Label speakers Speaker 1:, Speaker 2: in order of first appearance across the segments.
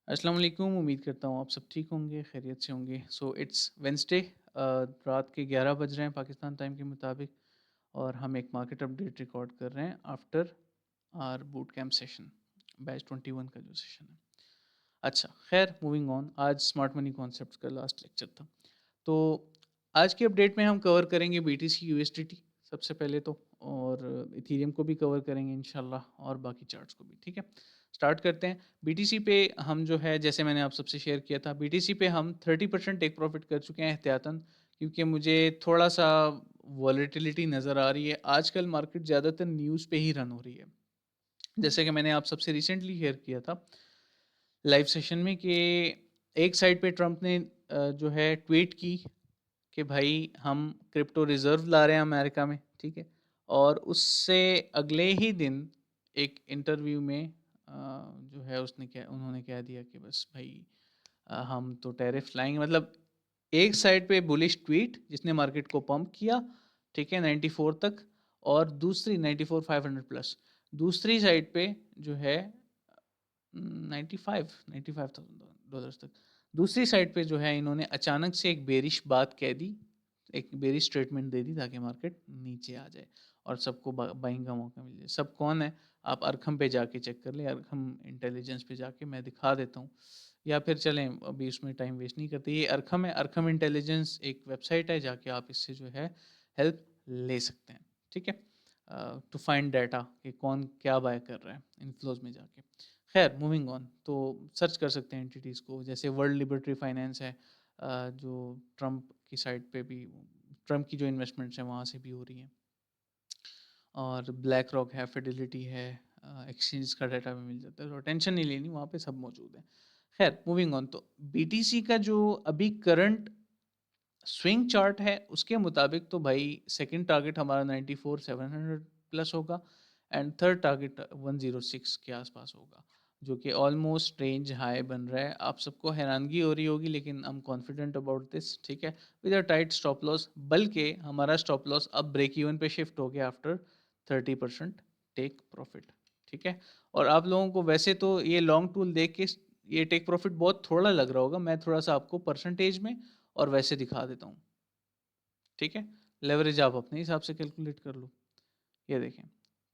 Speaker 1: अस्सलाम वालेकुम। उम्मीद करता हूँ आप सब ठीक होंगे, खैरियत से होंगे। सो इट्स वेडनेसडे, रात के 11 बज रहे हैं पाकिस्तान टाइम के मुताबिक, और हम एक मार्केट अपडेट रिकॉर्ड कर रहे हैं after our boot camp session, batch 21 का जो सेशन है। अच्छा, खैर मूविंग ऑन, आज स्मार्ट मनी कॉन्सेप्ट्स का लास्ट लेक्चर था। तो आज की अपडेट में हम कवर करेंगे बीटीसी यूएसडीटी सबसे पहले तो, और इथेरियम को भी कवर करेंगे इंशाल्लाह, और बाकी चार्ट्स को भी। ठीक है, स्टार्ट करते हैं। बीटीसी पे हम जो है, जैसे मैंने आप सबसे शेयर किया था, बीटीसी पे हम 30% टेक प्रॉफिट कर चुके हैं एहतियातन, क्योंकि मुझे थोड़ा सा वॉलेटिलिटी नज़र आ रही है। आजकल मार्केट ज़्यादातर न्यूज़ पे ही रन हो रही है, जैसे कि मैंने आप सबसे रिसेंटली शेयर किया था लाइव सेशन में, कि एक साइड पे ट्रम्प ने जो है ट्वीट की कि भाई हम क्रिप्टो रिजर्व ला रहे हैं अमेरिका में, ठीक है। और उससे अगले ही दिन एक इंटरव्यू में जो है उन्होंने कह दिया कि बस भाई हम तो टैरिफ लाएंगे। मतलब एक साइड पे बुलिश ट्वीट जिसने मार्केट को पंप किया, ठीक है, 94 तक, और दूसरी 94 500 प्लस, दूसरी साइड पे जो है 95,000 तक, दूसरी साइड पे जो है इन्होंने अचानक से एक बेरिश बात कह दी, एक बेरिश स्टेटमेंट दे दी, ताकि मार्केट नीचे आ जाए और सबको बाइंग का मौका मिल जाए। सब कौन है, आप अरखम पे जाके चेक कर ले, अरखम इंटेलिजेंस पे जाके मैं दिखा देता हूँ, या फिर चलें अभी उसमें टाइम वेस्ट नहीं करते। ये अरखम है, अरखम इंटेलिजेंस एक वेबसाइट है, जाके आप इससे जो है हेल्प ले सकते हैं। ठीक है, टू फाइंड डाटा कि कौन क्या बाय कर रहा है इनफ्लोज में जाके। खैर मूविंग ऑन, तो सर्च कर सकते हैं एंटिटीज़ को, जैसे वर्ल्ड लिबर्टी फाइनेंस है, जो ट्रम्प की साइड पे भी, ट्रम्प की जो इन्वेस्टमेंट्स हैं वहाँ से भी हो रही हैं, और ब्लैक रॉक है, फिडिलिटी है, एक्सचेंज का डाटा भी मिल जाता है, तो टेंशन नहीं लेनी, वहाँ पे सब मौजूद है। खैर मूविंग ऑन, तो बीटीसी का जो अभी करंट स्विंग चार्ट है उसके मुताबिक तो भाई सेकंड टारगेट हमारा 94,700 प्लस होगा, एंड थर्ड टारगेट 106 के आसपास होगा, जो कि ऑलमोस्ट रेंज हाई बन रहा है। आप सबको हैरानगी हो रही होगी, लेकिन I am confident about this. ठीक है, with a tight stop loss, बल्कि हमारा स्टॉप लॉस अब ब्रेक इवन पे शिफ्ट हो गया आफ्टर 30% टेक प्रॉफिट। ठीक है, और आप लोगों को वैसे तो ये लॉन्ग टूल देख के ये टेक प्रॉफिट बहुत थोड़ा लग रहा होगा, मैं थोड़ा सा आपको परसेंटेज में और वैसे दिखा देता हूँ। ठीक है, लेवरेज आप अपने हिसाब से कैलकुलेट कर लो। ये देखें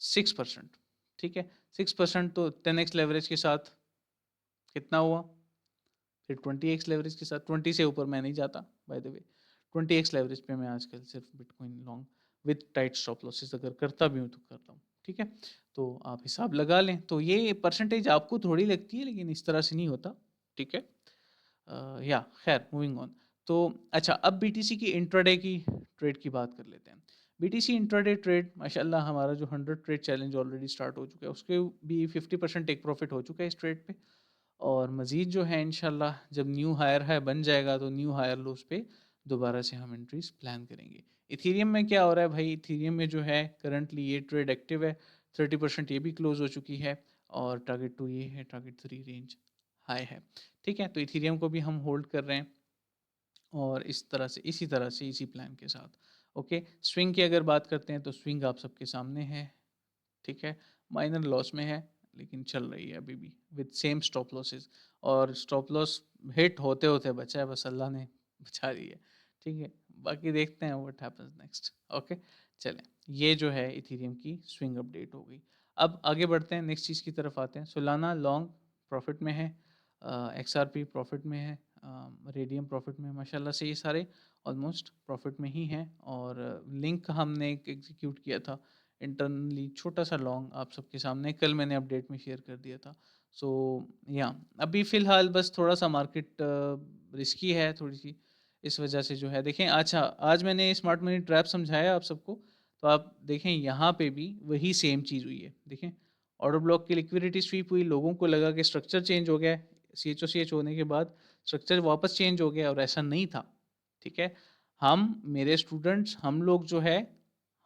Speaker 1: 6%। ठीक है, 6% तो 10x लेवरेज के साथ कितना हुआ, फिर 20x लेवरेज के साथ, 20 से ऊपर मैं नहीं जाता by the way, 20x leverage पे मैं आजकल सिर्फ bitcoin long with tight stop losses अगर करता भी हूँ तो करता हूँ। ठीक है, तो आप हिसाब लगा लें, तो ये परसेंटेज आपको थोड़ी लगती है, लेकिन इस तरह से नहीं होता। ठीक है, या खैर मूविंग ऑन। तो अच्छा, अब बीटीसी की इंट्राडे की ट्रेड की बात कर लेते हैं। बीटीसी इंट्राडे ट्रेड माशाल्लाह हमारा जो 100 ट्रेड चैलेंज ऑलरेडी स्टार्ट हो चुका है, उसके भी 50% टेक प्रॉफिट हो चुका है इस ट्रेड पे, और मज़ीद जो है इंशाल्लाह जब न्यू हायर है बन जाएगा, तो न्यू हायर लोस पे दोबारा से हम एंट्रीज प्लान करेंगे। इथीरियम में क्या हो रहा है भाई, इथीरियम में जो है करंटली ये ट्रेड एक्टिव है, 30% ये भी क्लोज हो चुकी है, और टारगेट 2 ये है, टारगेट 3 रेंज हाई है। ठीक है, तो इथीरियम को भी हम होल्ड कर रहे हैं, और इस तरह से इसी प्लान के साथ। ओके, स्विंग की अगर बात करते हैं, तो स्विंग आप सबके सामने है। ठीक है, माइनर लॉस में है, लेकिन चल रही है अभी भी विद सेम स्टॉप लॉसेस, और स्टॉप लॉस हिट होते होते बचा है, बस अल्लाह ने बचा दी है। ठीक है, बाकी देखते हैं व्हाट हैपेंस नेक्स्ट। ओके, चलें, ये जो है इथेरियम की स्विंग अपडेट हो गई। अब आगे बढ़ते हैं, नेक्स्ट चीज़ की तरफ आते हैं। सोलाना लॉन्ग प्रॉफिट में है, XRP प्रॉफिट में है, रेडियम प्रॉफिट में है, माशाल्लाह से ये सारे ऑलमोस्ट प्रॉफिट में ही हैं। और लिंक हमने एक एग्जीक्यूट किया था इंटरनली, छोटा सा लॉन्ग आप सबके सामने कल मैंने अपडेट में शेयर कर दिया था। सो या अभी फ़िलहाल बस थोड़ा सा मार्केट रिस्की है थोड़ी सी, इस वजह से जो है देखें। अच्छा, आज मैंने स्मार्ट मनी ट्रैप समझाया आप सबको, तो आप देखें यहाँ पे भी वही सेम चीज़ हुई है। देखें, ऑर्डर ब्लॉक की लिक्विडिटी स्वीप हुई, लोगों को लगा कि स्ट्रक्चर चेंज हो गया है, CHOCH होने के बाद स्ट्रक्चर वापस चेंज हो गया, और ऐसा नहीं था। ठीक है, हम मेरे स्टूडेंट्स हम लोग जो है,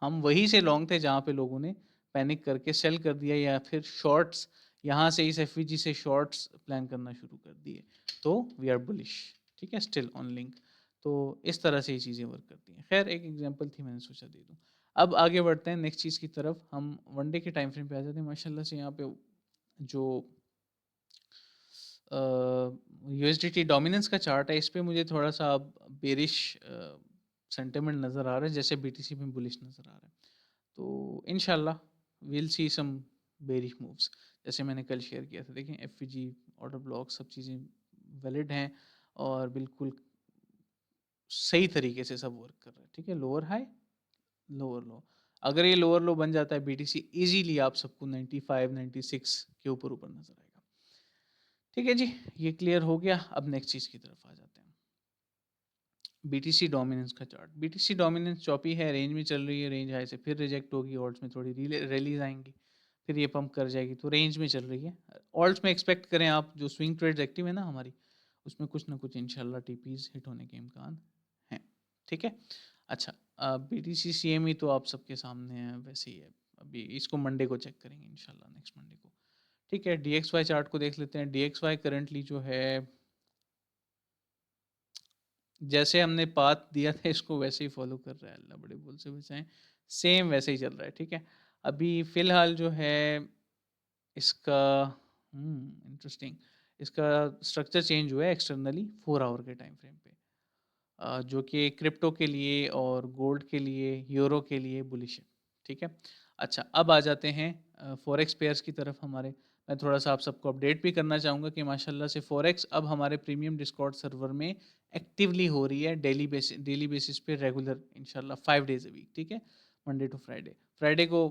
Speaker 1: हम वहीं से लॉन्ग थे जहाँ पे लोगों ने पैनिक करके सेल कर दिया, या फिर शॉर्ट्स यहाँ से इस एफवीजी से शॉर्ट्स प्लान करना शुरू कर दिए। तो वी आर बुलिश। ठीक है, स्टिल ऑन लिंक। तो इस तरह से ये चीज़ें वर्क करती हैं। खैर एक एग्जांपल थी, मैंने सोचा दे दूँ। अब आगे बढ़ते हैं नेक्स्ट चीज़ की तरफ, हम वन डे के टाइम फ्रेम पे आ जाते हैं। माशाल्लाह से यहाँ पे जो यूएसडीटी डोमिनेंस का चार्ट है, इस पे मुझे थोड़ा-सा अब बेरिश सेंटिमेंट नज़र आ रहा है, जैसे बीटीसी में बुलिश नज़र आ रहा है। तो इंशाल्लाह will see some bearish moves, जैसे मैंने कल शेयर किया था। देखें एफवीजी, ऑर्डर ब्लॉक, सब चीज़ें वैलिड हैं और बिल्कुल सही तरीके से सब वर्क कर रहा है। ठीक है, लोअर हाई, लोअर लो। अगर ये लोअर लो बन जाता है बीटीसी, इजीली आप सबको 95 96 के ऊपर ऊपर नजर आएगा। ठीक है जी, ये क्लियर हो गया। अब नेक्स्ट चीज की तरफ आ जाते हैं। बीटीसी डोमिनेंस का चार्ट। बीटीसी डोमिनेंस चौपी है, रेंज में चल रही है, रेंज हाई से फिर रिजेक्ट होगी, ऑल्ट्स में थोड़ी रैलीज आएंगी, फिर ये पंप कर जाएगी, तो रेंज में चल रही है। ऑल्ट्स में एक्सपेक्ट करें आप, जो स्विंग ट्रेड्स एक्टिव है ना हमारी, उसमें कुछ ना कुछ इंशाल्लाह टीपीज हिट होने के इम्कान हैं। ठीक है, अच्छा बीटीसी सीएमई तो आप सबके सामने है, वैसे ही है। अभी इसको मंडे को चेक करेंगे इंशाल्लाह, नेक्स्ट मंडे को। ठीक है, डीएक्सवाई चार्ट को देख लेते हैं। डीएक्सवाई करंटली जो है, जैसे हमने पाथ दिया था इसको वैसे ही फॉलो कर रहा है, अल्लाह बड़े बोल से बचाएं, सेम वैसे ही चल रहा है। ठीक है, अभी फ़िलहाल जो है इसका इंटरेस्टिंग, इसका स्ट्रक्चर चेंज हुआ है एक्सटर्नली 4 आवर के टाइम फ्रेम पे, जो कि क्रिप्टो के लिए और गोल्ड के लिए, यूरो के लिए बुलिश है। ठीक है, अच्छा अब आ जाते हैं फॉरेक्स पेयर्स की तरफ हमारे। मैं थोड़ा सा आप सबको अपडेट भी करना चाहूँगा कि माशाल्लाह से फॉरेक्स अब हमारे प्रीमियम डिस्कॉर्ड सर्वर में एक्टिवली हो रही है, डेली बेसिस पे रेगुलर, इंशाल्लाह 5 डेज अ वीक। ठीक है, मंडे टू फ्राइडे, फ्राइडे को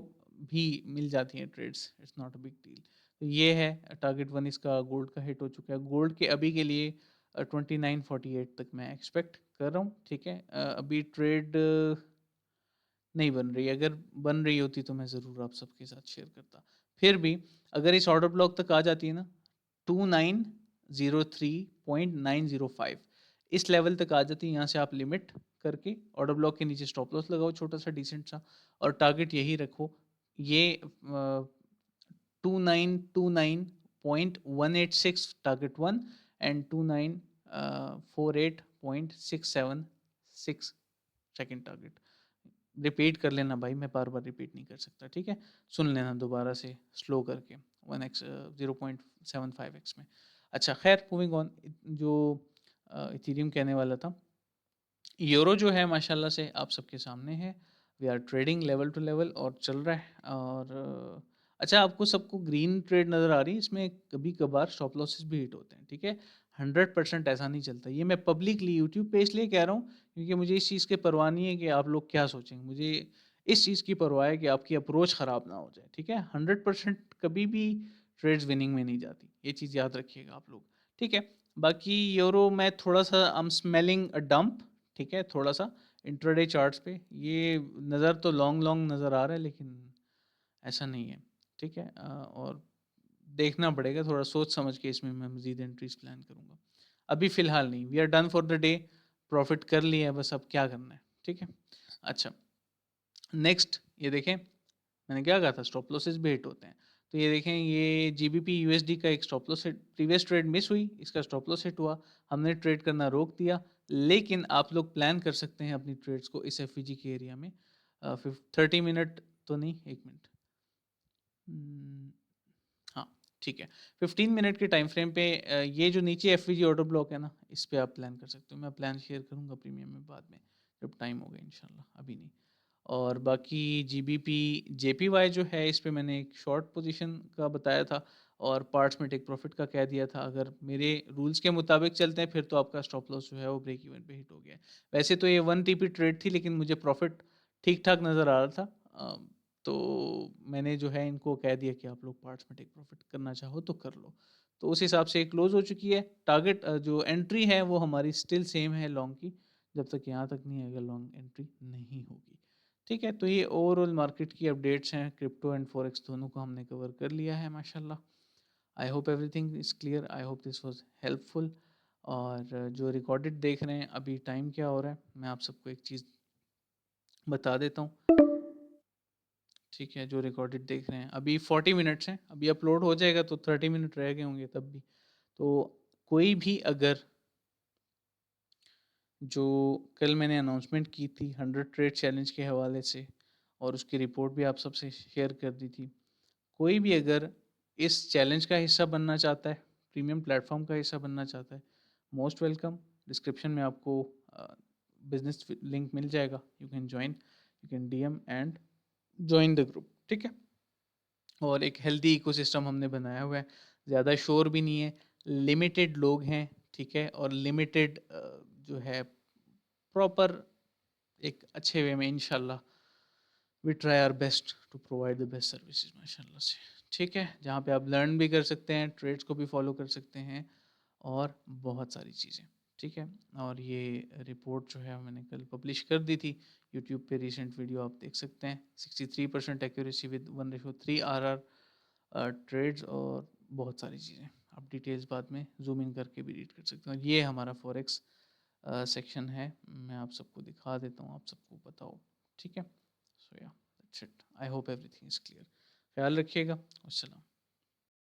Speaker 1: भी मिल जाती हैं trades, it's not a big deal. तो ये है टारगेट वन, इसका गोल्ड का हिट हो चुका है। गोल्ड के अभी के लिए 2948 तक मैं एक्सपेक्ट कर रहा हूँ। ठीक है, अभी ट्रेड नहीं बन रही, अगर बन रही होती तो मैं ज़रूर आप सबके साथ शेयर करता। फिर भी अगर इस ऑर्डर ब्लॉक तक आ जाती है ना, 2903.905, इस लेवल तक आ जाती है, यहाँ से आप लिमिट करके ऑर्डर ब्लॉक के नीचे स्टॉप लॉस लगाओ छोटा सा डिसेंट सा, और टारगेट यही रखो। ये 2929.186 target one, and 2948.676 second target. Repeat कर लेना भाई, मैं बार बार रिपीट नहीं कर सकता। ठीक है, सुन लेना दोबारा से स्लो करके, 1x 0.75x में। अच्छा खैर, मूविंग ऑन, जो इथेरियम कहने वाला था, यूरो जो है माशाल्लाह से आप सबके सामने है। We are trading level to level और चल रहा है। और अच्छा, आपको सबको ग्रीन ट्रेड नज़र आ रही है, इसमें कभी कभार स्टॉप लॉसेस भी हिट होते हैं। ठीक है, 100% ऐसा नहीं चलता। ये मैं पब्लिकली यूट्यूब पे इसलिए कह रहा हूँ क्योंकि मुझे इस चीज़ की परवाह नहीं है कि आप लोग क्या सोचेंगे, मुझे इस चीज़ की परवाह है कि आपकी अप्रोच ख़राब ना हो जाए। ठीक है, 100% कभी भी ट्रेड्स विनिंग में नहीं जाती, ये चीज़ याद रखिएगा आप लोग। ठीक है, बाकी यूरो में थोड़ा सा I am smelling a dump. ठीक है, थोड़ा सा इंट्राडे चार्ट्स पे ये नज़र तो लॉन्ग लॉन्ग नज़र आ रहा है, लेकिन ऐसा नहीं है। ठीक है, और देखना पड़ेगा, थोड़ा सोच समझ के इसमें मैं मज़ीद एंट्रीज प्लान करूँगा। अभी फ़िलहाल नहीं, we are done for the day, profit कर लिया है, बस अब क्या करना है। ठीक है, अच्छा नेक्स्ट ये देखें, मैंने क्या कहा था, स्टॉप लॉसेस भी हिट होते हैं। तो ये देखें, ये जीबीपी यूएसडी का एक stop loss hit, previous trade miss हुई, इसका स्टॉप लॉस हिट हुआ, हमने ट्रेड करना रोक दिया। लेकिन आप लोग प्लान कर सकते हैं अपनी ट्रेड्स को इस एफवीजी के एरिया में। 30 मिनट तो नहीं, 1 मिनट, हाँ ठीक है, 15 मिनट के टाइम फ्रेम पे ये जो नीचे एफवीजी ऑर्डर ब्लॉक है ना, इस पे आप प्लान कर सकते हो। मैं प्लान शेयर करूँगा प्रीमियम में बाद में, जब टाइम होगा इंशाल्लाह, अभी नहीं। और बाकी जीबीपी जेपीवाई जो है, इस पे मैंने एक शॉर्ट पोजीशन का बताया था और पार्ट्स में टेक प्रॉफिट का कह दिया था। अगर मेरे रूल्स के मुताबिक चलते हैं फिर तो आपका स्टॉप लॉस जो है वो ब्रेक इवन पे हिट हो गया है। वैसे तो ये 1 टीपी ट्रेड थी, लेकिन मुझे प्रॉफिट ठीक ठाक नज़र आ रहा था, तो मैंने जो है इनको कह दिया कि आप लोग पार्ट्स में टेक प्रॉफिट करना चाहो तो कर लो। तो उस हिसाब से क्लोज हो चुकी है। टारगेट जो एंट्री है वो हमारी स्टिल सेम है लॉन्ग की, जब तक यहाँ तक नहीं आएगा लॉन्ग एंट्री नहीं होगी। ठीक है, तो ये ओवरऑल मार्केट की अपडेट्स हैं, क्रिप्टो एंड फॉरेक्स दोनों को हमने कवर कर लिया है माशाल्लाह। I hope everything is clear, I hope this was helpful. और जो रिकॉर्डेड देख रहे हैं, अभी टाइम क्या हो रहा है, मैं आप सबको एक चीज़ बता देता हूँ। ठीक है, जो रिकॉर्डेड देख रहे हैं, अभी 40 मिनट्स हैं, अभी अपलोड हो जाएगा तो 30 मिनट रह गए होंगे तब भी। तो कोई भी अगर, जो कल मैंने अनाउंसमेंट की थी 100 ट्रेड चैलेंज के हवाले से, और उसकी रिपोर्ट भी आप सबसे शेयर कर दी थी, कोई भी अगर इस चैलेंज का हिस्सा बनना चाहता है, प्रीमियम प्लेटफॉर्म का हिस्सा बनना चाहता है, मोस्ट वेलकम। डिस्क्रिप्शन में आपको बिजनेस लिंक मिल जाएगा, you can join, you can DM and join the group, ठीक है। और एक हेल्दी इकोसिस्टम हमने बनाया हुआ है, ज़्यादा शोर भी नहीं है, लिमिटेड लोग हैं, ठीक है, और लिमिटेड जो है प्रॉपर एक अच्छे वे में इंशाल्लाह we try our best to provide the best services माशाल्लाह से, ठीक है, जहाँ पे आप लर्न भी कर सकते हैं, ट्रेड्स को भी फॉलो कर सकते हैं और बहुत सारी चीज़ें, ठीक है। और ये रिपोर्ट जो है मैंने कल पब्लिश कर दी थी यूट्यूब पे, रिसेंट वीडियो आप देख सकते हैं, 63% एक्यूरेसी विद 1:3 RR ट्रेड्स और बहुत सारी चीज़ें, आप डिटेल्स बाद में जूम इन करके भी रीड कर सकते हैं। ये हमारा फॉरेक्स सेक्शन है, मैं आप सबको दिखा देता हूँ, आप सबको बताओ, ठीक है। सो या that's it, I hope everything is clear. ख्याल रखिएगा, अस्सलाम।